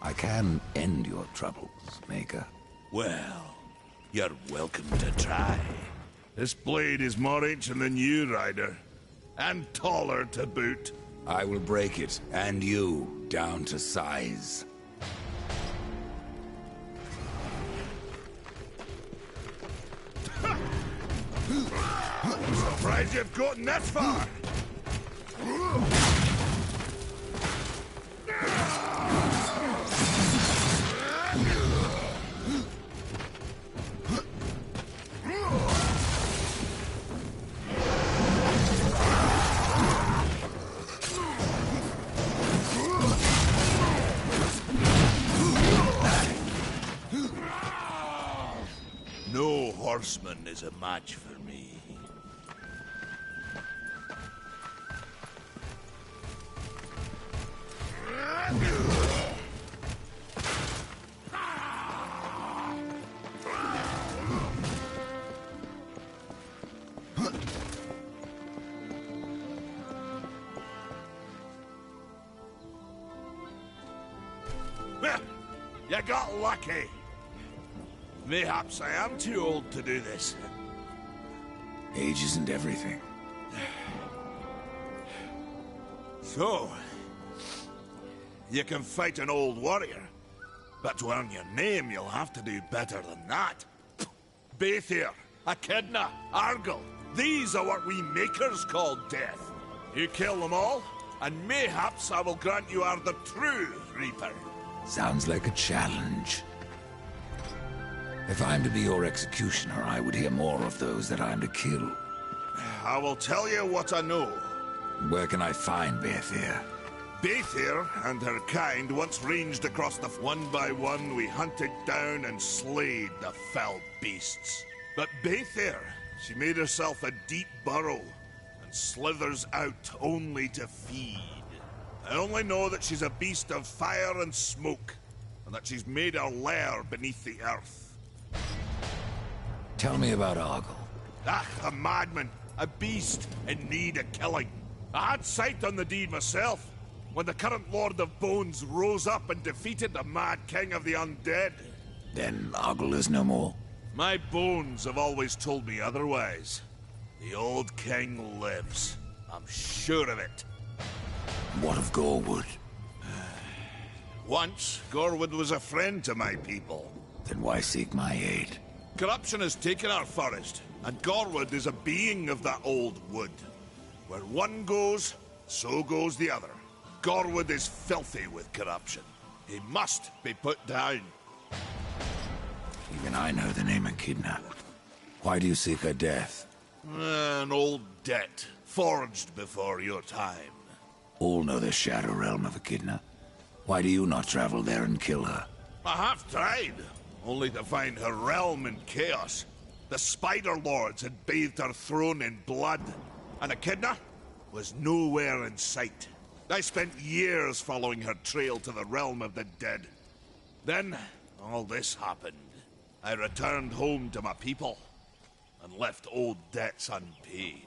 I can end your troubles, Maker. Well, you're welcome to try. This blade is more ancient than you, Ryder. And taller to boot. I will break it, and you, down to size. Surprised you've gotten this far! No horseman is a match for me. You got lucky. Mayhaps I am too old to do this. Age isn't everything. So, you can fight an old warrior, but to earn your name you'll have to do better than that. Bathir, Echidna, Argyll, these are what we makers call death. You kill them all, and mayhaps I will grant you are the true Reaper. Sounds like a challenge. If I'm to be your executioner, I would hear more of those that I'm to kill. I will tell you what I know. Where can I find Bathir? Bathir and her kind once ranged across the... One by one, we hunted down and slayed the fell beasts. But Bathir, she made herself a deep burrow, and slithers out only to feed. I only know that she's a beast of fire and smoke, and that she's made her lair beneath the earth. Tell me about Argyll. Ah, a madman, a beast in need of killing. I had sight on the deed myself, when the current Lord of Bones rose up and defeated the mad king of the undead. Then Argyll is no more. My bones have always told me otherwise. The old king lives. I'm sure of it. What of Gorwood? Once, Gorwood was a friend to my people. Then why seek my aid? Corruption has taken our forest, and Gorwood is a being of that old wood. Where one goes, so goes the other. Gorwood is filthy with corruption. He must be put down. Even I know the name Echidna. Why do you seek her death? An old debt, forged before your time. All know the Shadow Realm of Echidna. Why do you not travel there and kill her? I have tried, only to find her realm in chaos. The Spider Lords had bathed her throne in blood, and Echidna was nowhere in sight. I spent years following her trail to the realm of the dead. Then, all this happened. I returned home to my people, and left old debts unpaid.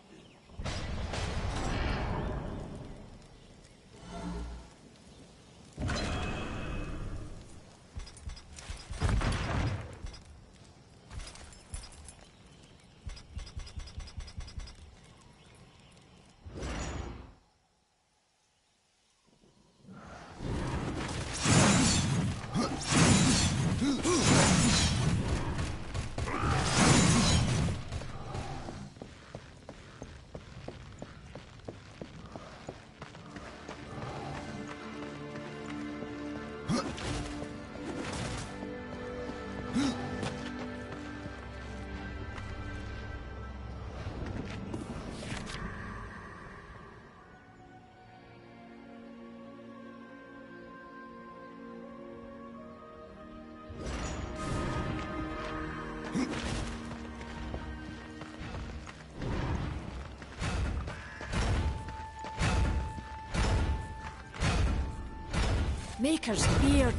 Maker's beard.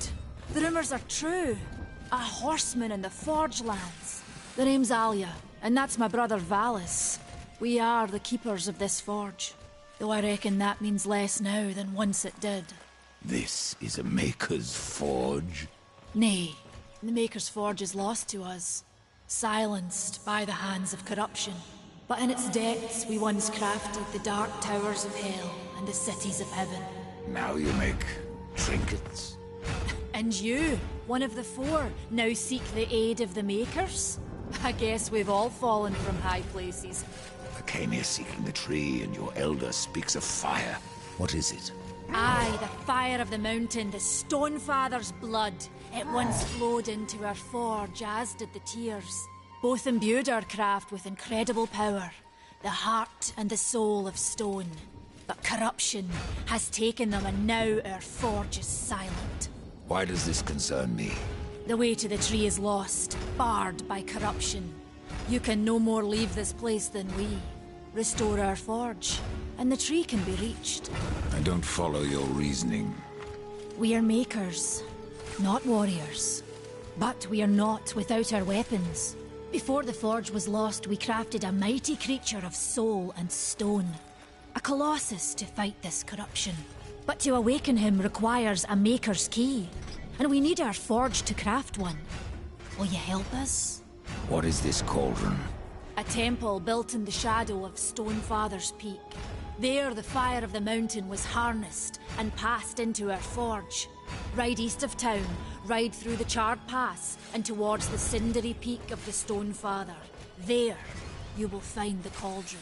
The rumors are true. A horseman in the Forge lands. The name's Alia, and that's my brother Valis. We are the keepers of this forge. Though I reckon that means less now than once it did. This is a Maker's Forge? Nay, the Maker's Forge is lost to us, silenced by the hands of corruption. But in its depths we once crafted the dark towers of hell and the cities of heaven. Now you make trinkets? And you, one of the four, now seek the aid of the Makers? I guess we've all fallen from high places. I came here seeking the tree, and your elder speaks of fire. What is it? Aye, the fire of the mountain, the Stonefather's blood. It once flowed into our forge, as did the tears. Both imbued our craft with incredible power, the heart and the soul of stone. But corruption has taken them, and now our forge is silent. Why does this concern me? The way to the tree is lost, barred by corruption. You can no more leave this place than we. Restore our forge, and the tree can be reached. I don't follow your reasoning. We are makers, not warriors. But we are not without our weapons. Before the forge was lost, we crafted a mighty creature of soul and stone. A colossus to fight this corruption. But to awaken him requires a maker's key. And we need our forge to craft one. Will you help us? What is this cauldron? A temple built in the shadow of Stonefather's Peak. There, the fire of the mountain was harnessed and passed into our forge. Ride east of town, ride through the charred pass, and towards the cindery peak of the Stonefather. There, you will find the cauldron.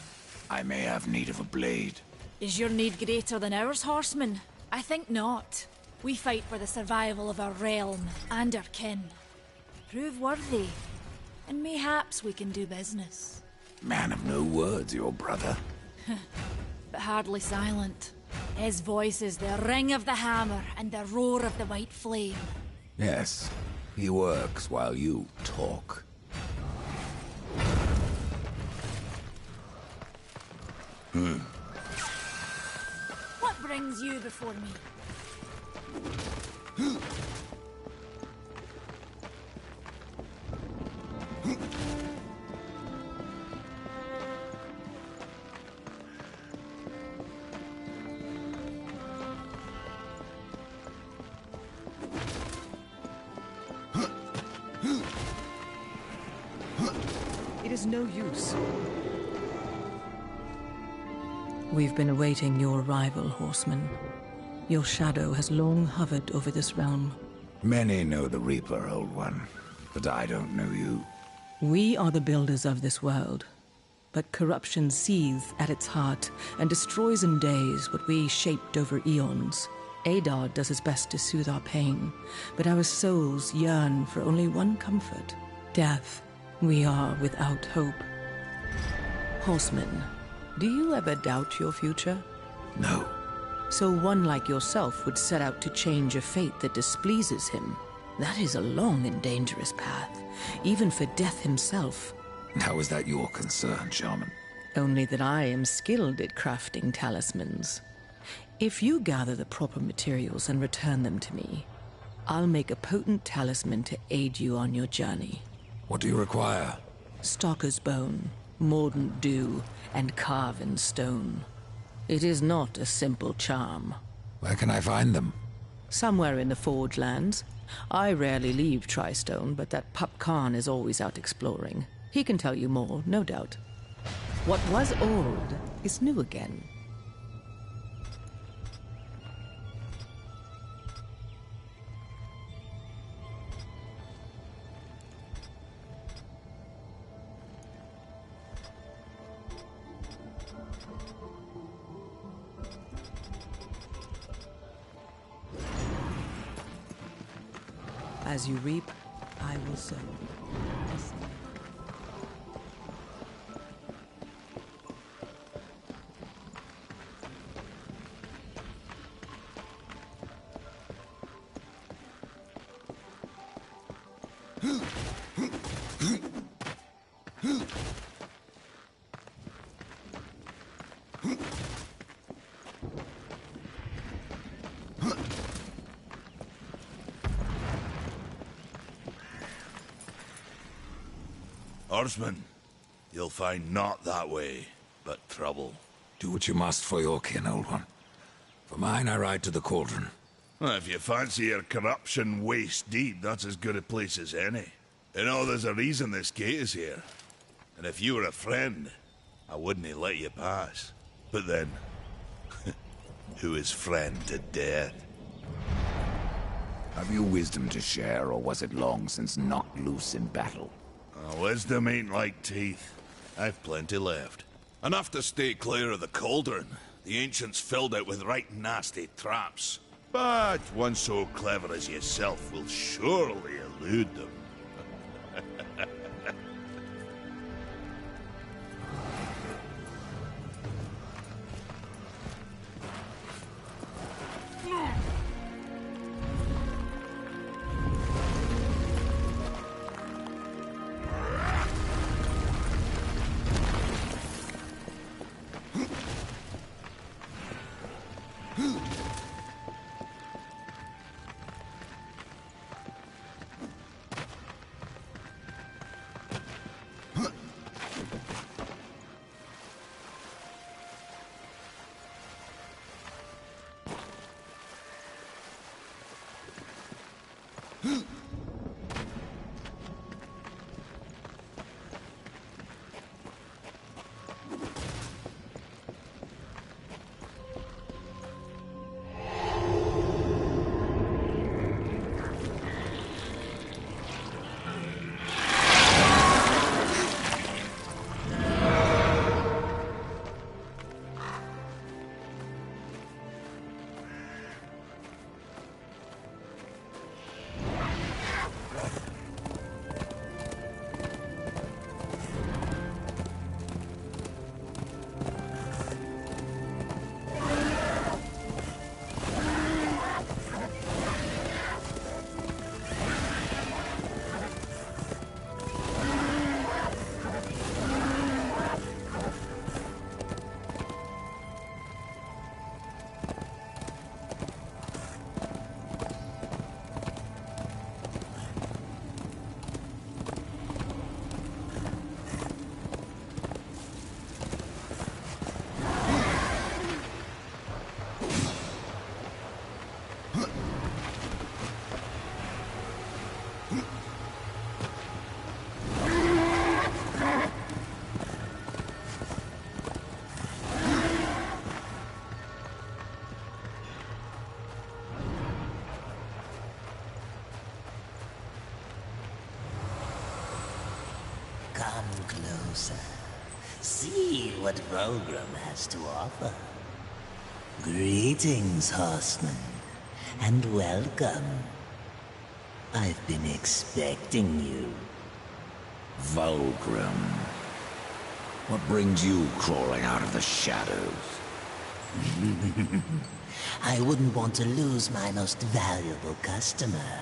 I may have need of a blade. Is your need greater than ours, horseman? I think not. We fight for the survival of our realm and our kin. Prove worthy, and mayhaps we can do business. Man of no words, your brother. But hardly silent. His voice is the ring of the hammer and the roar of the white flame. Yes, he works while you talk. What brings you before me? It is no use. We've been awaiting your arrival, horseman. Your shadow has long hovered over this realm. Many know the Reaper, Old One, but I don't know you. We are the builders of this world, but corruption seethes at its heart and destroys in days what we shaped over eons. Adar does his best to soothe our pain, but our souls yearn for only one comfort: death. We are without hope. Horseman, do you ever doubt your future? No. So one like yourself would set out to change a fate that displeases him. That is a long and dangerous path, even for death himself. How is that your concern, Shaman? Only that I am skilled at crafting talismans. If you gather the proper materials and return them to me, I'll make a potent talisman to aid you on your journey. What do you require? Stalker's bone, mordant dew, and carven stone. It is not a simple charm. Where can I find them? Somewhere in the Forge lands. I rarely leave Tristone, but that pup Khan is always out exploring. He can tell you more, no doubt. What was old is new again. As you reap, I will sow. Horseman, you'll find naught that way, but trouble. Do what you must for your kin, Old One. For mine, I ride to the cauldron. Well, if you fancy your corruption waist deep, that's as good a place as any. You know, there's a reason this gate is here. And if you were a friend, I wouldn't let you pass. But then, who is friend to death? Have you wisdom to share, or was it long since knocked loose in battle? Wisdom ain't like teeth. I've plenty left. Enough to stay clear of the cauldron. The ancients filled it with right nasty traps. But one so clever as yourself will surely elude them. Come closer. See what Volgrim has to offer. Greetings, horseman, and welcome. I've been expecting you. Volgrim. What brings you crawling out of the shadows? I wouldn't want to lose my most valuable customer.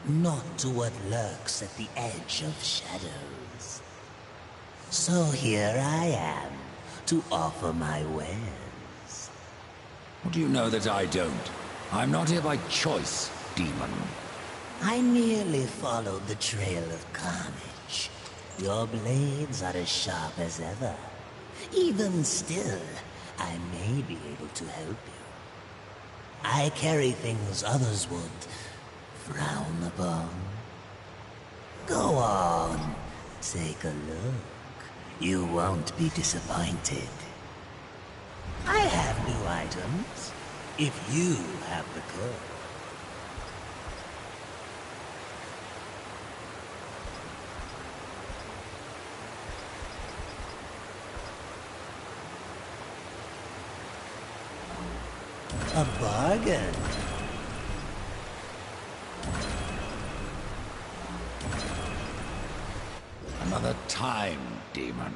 Not to what lurks at the edge of shadows. So here I am, to offer my wares. What do you know that I don't? I'm not here by choice, demon. I merely followed the trail of carnage. Your blades are as sharp as ever. Even still, I may be able to help you. I carry things others would frown upon. Go on, take a look. You won't be disappointed. I have new items, if you have the courage. A bargain. Another time, demon.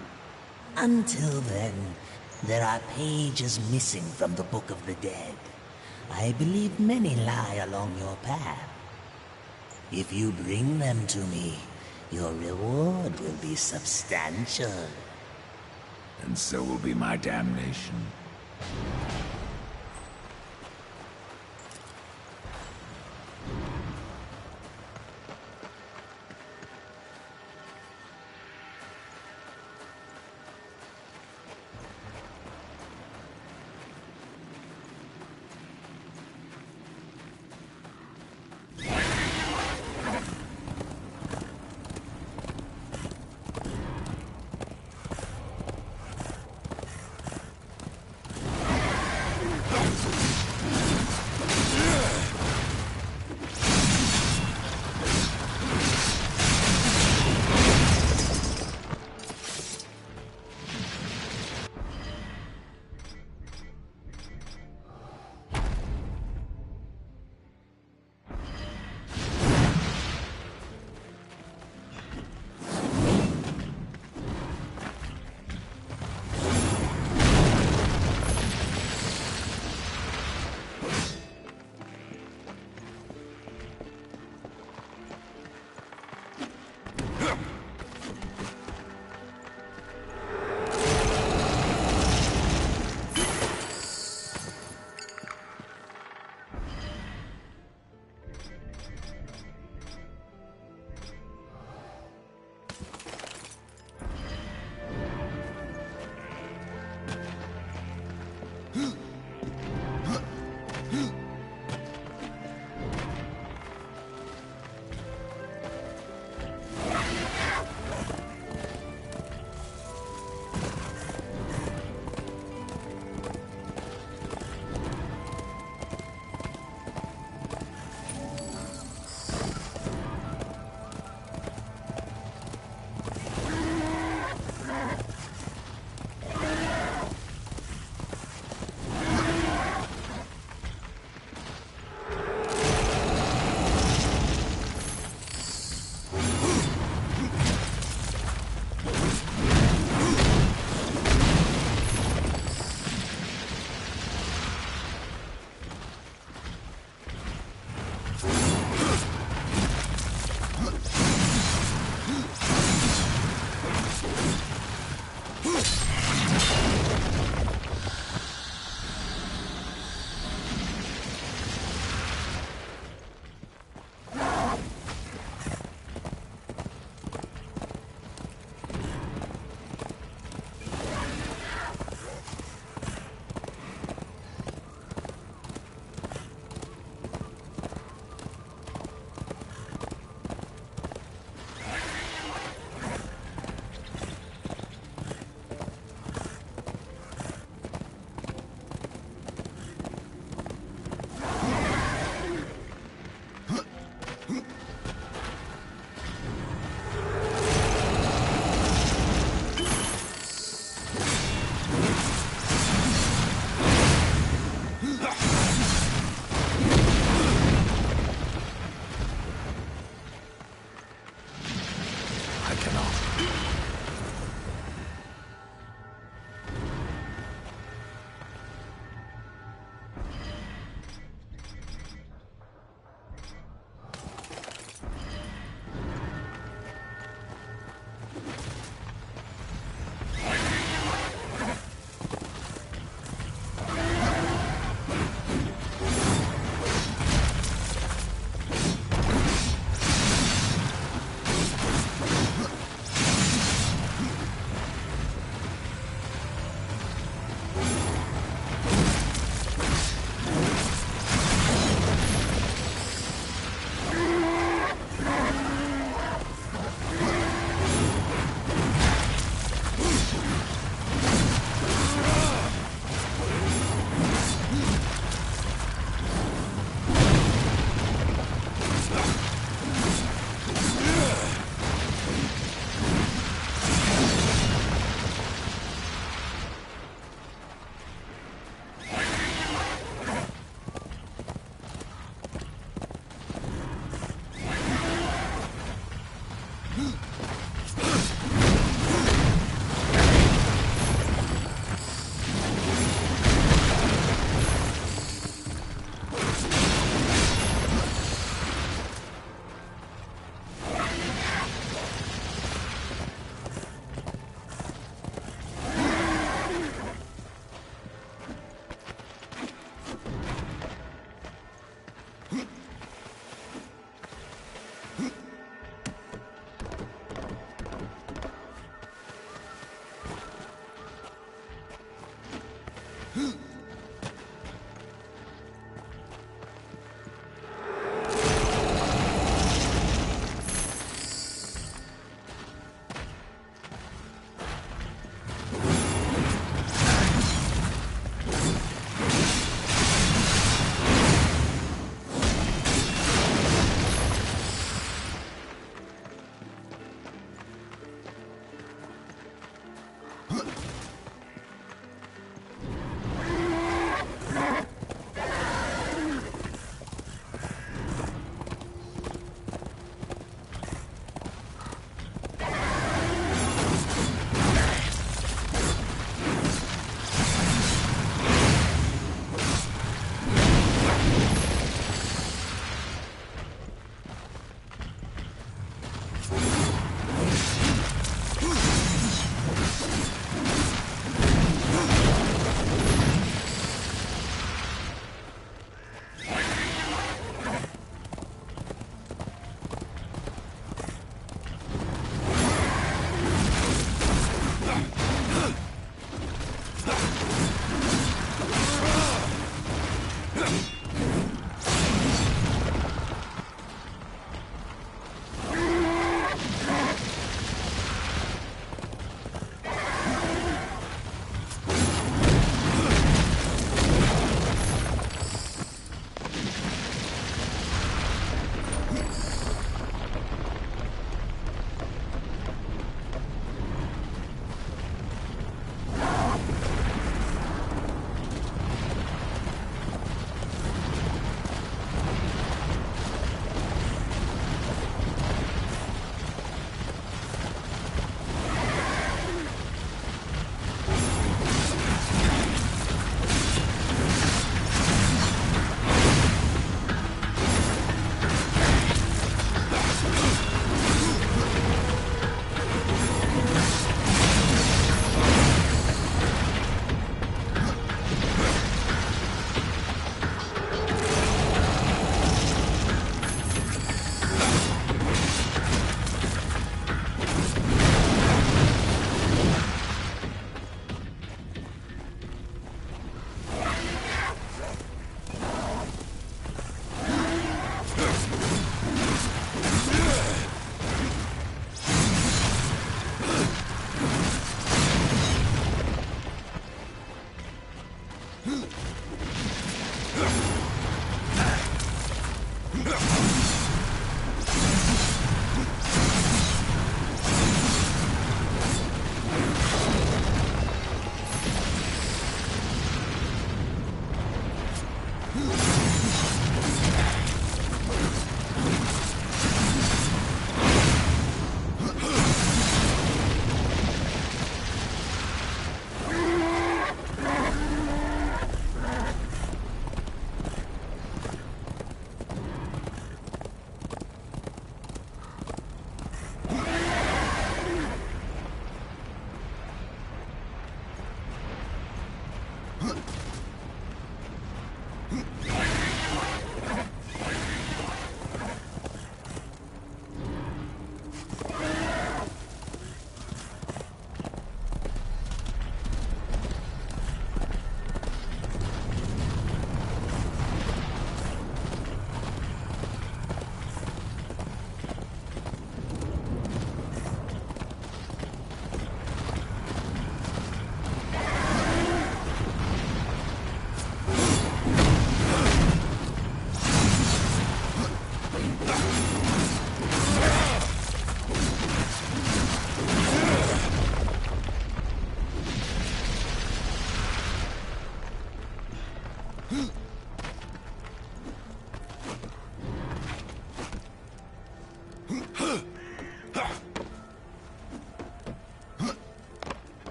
Until then, there are pages missing from the Book of the Dead. I believe many lie along your path. If you bring them to me, your reward will be substantial. And so will be my damnation.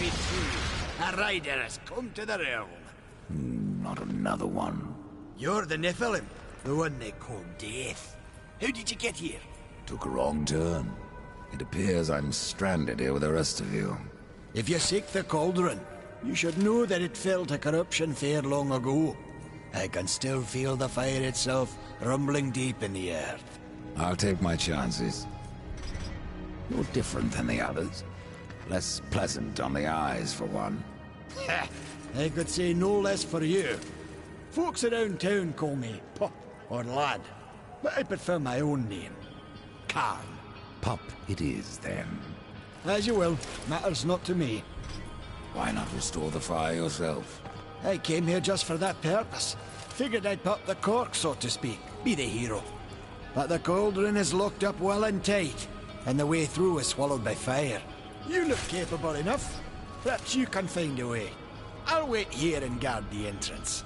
Pt.2. A rider has come to the realm. Not another one. You're the Nephilim, the one they call Death. How did you get here? Took a wrong turn. It appears I'm stranded here with the rest of you. If you seek the cauldron, you should know that it fell to corruption fair long ago. I can still feel the fire itself rumbling deep in the earth. I'll take my chances. You're different than the others. Less pleasant on the eyes, for one. Ha! I could say no less for you. Folks around town call me Pup or Lad, but I prefer my own name. Carl. Pup it is, then. As you will. Matters not to me. Why not restore the fire yourself? I came here just for that purpose. Figured I'd pop the cork, so to speak. Be the hero. But the cauldron is locked up well and tight, and the way through is swallowed by fire. You look capable enough. Perhaps you can find a way. I'll wait here and guard the entrance.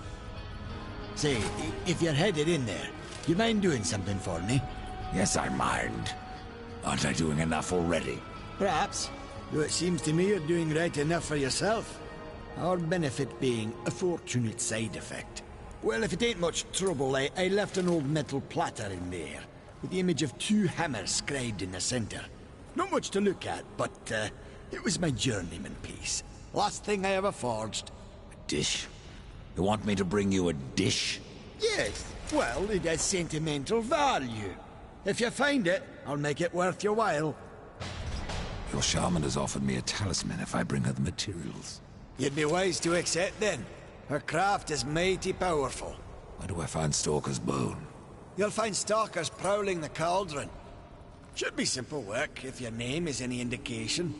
Say, if you're headed in there, you mind doing something for me? Yes, I mind. Aren't I doing enough already? Perhaps. Though it seems to me you're doing right enough for yourself. Our benefit being a fortunate side effect. Well, if it ain't much trouble, I left an old metal platter in there, with the image of 2 hammers scribed in the center. Not much to look at, but it was my journeyman piece. Last thing I ever forged. A dish? You want me to bring you a dish? Yes, well, it has sentimental value. If you find it, I'll make it worth your while. Your shaman has offered me a talisman if I bring her the materials. You'd be wise to accept then. Her craft is mighty powerful. Where do I find Stalker's bone? You'll find stalkers prowling the cauldron. Should be simple work, if your name is any indication.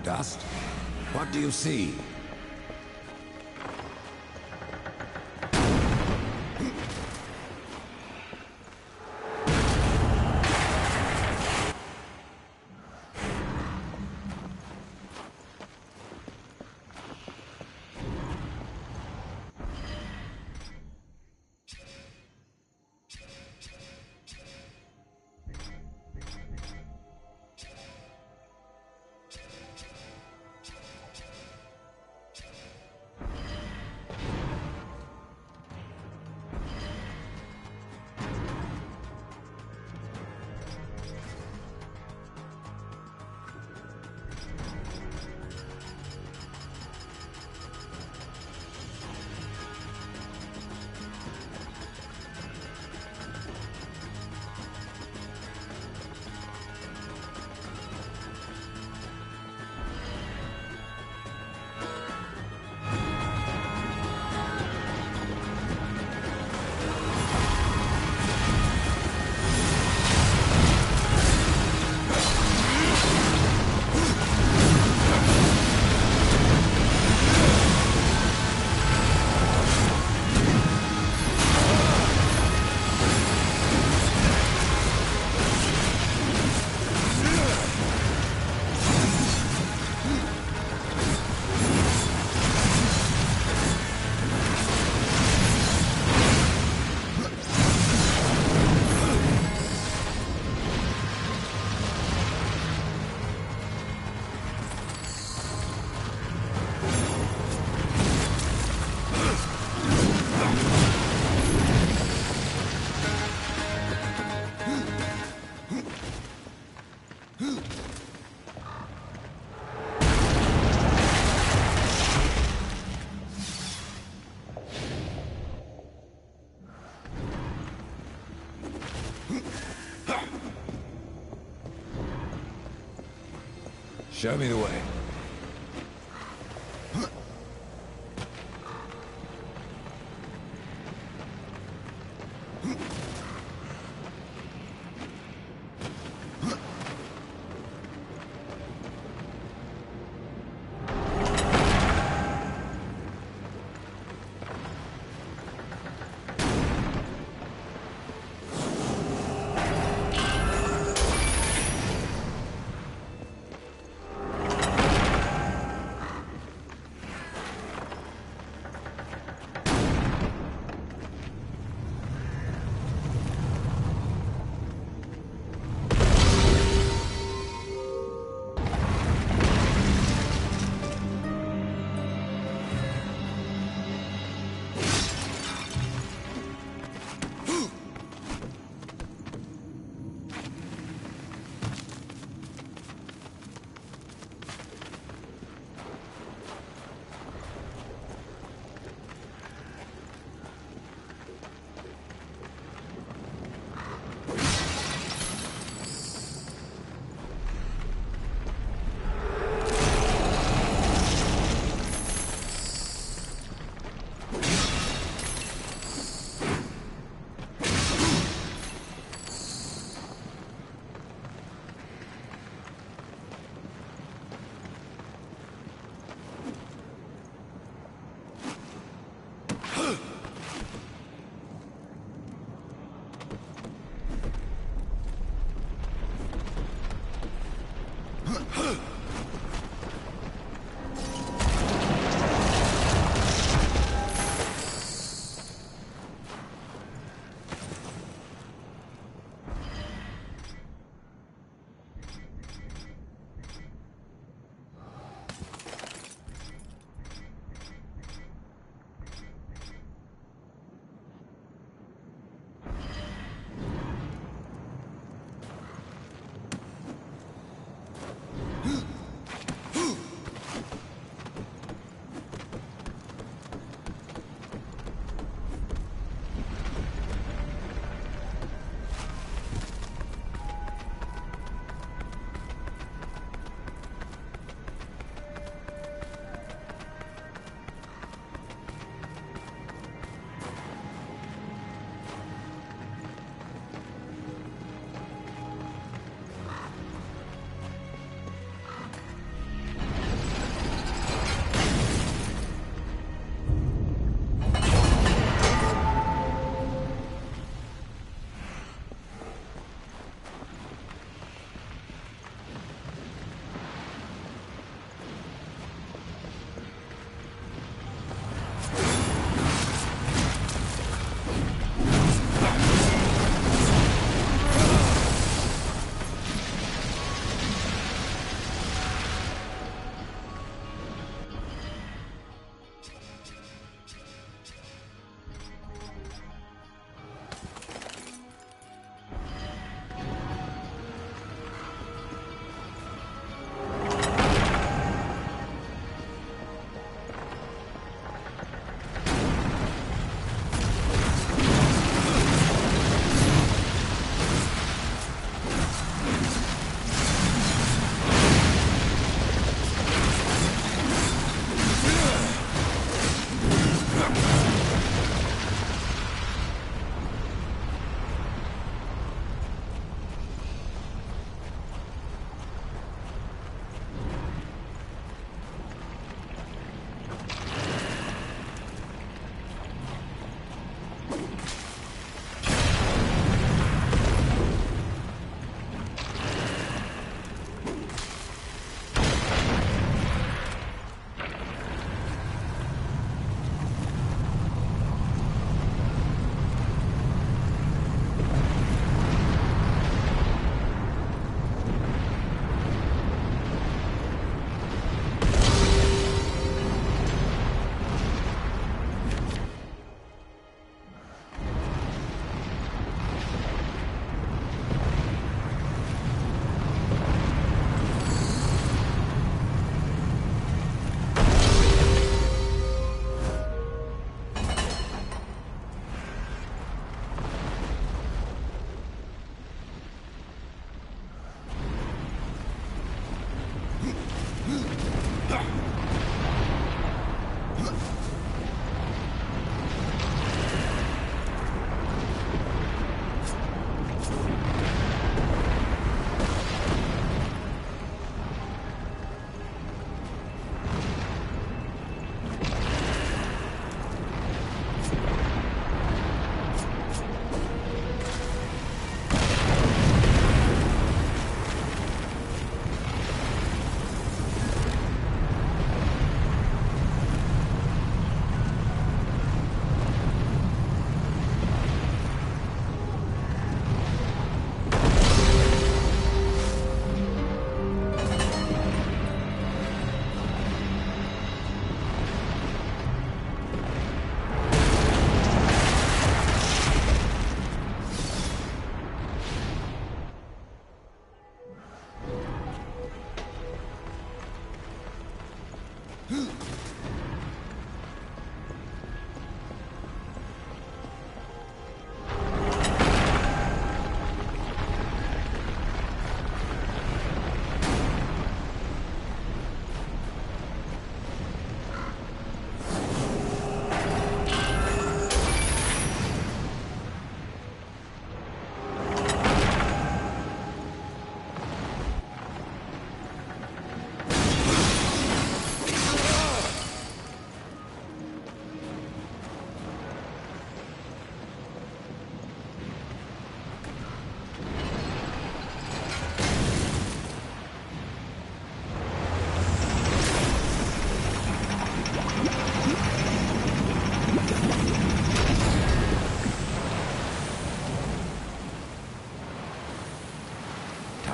Dust? What do you see? Show me the way.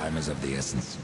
Time is of the essence.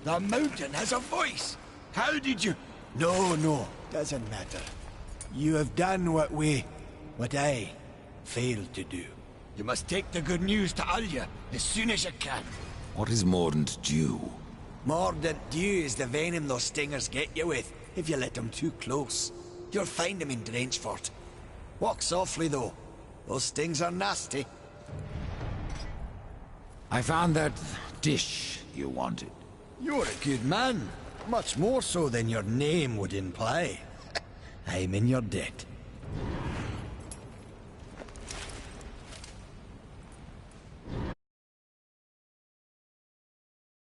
The mountain has a voice! How did you... No, doesn't matter. You have done what I failed to do. You must take the good news to Alya as soon as you can. What is Mordant Dew? Mordant Dew is the venom those stingers get you with, if you let them too close. You'll find them in Drenchfort. Walk softly, though. Those stings are nasty. I found that dish you wanted. You're a good man. Much more so than your name would imply. I'm in your debt.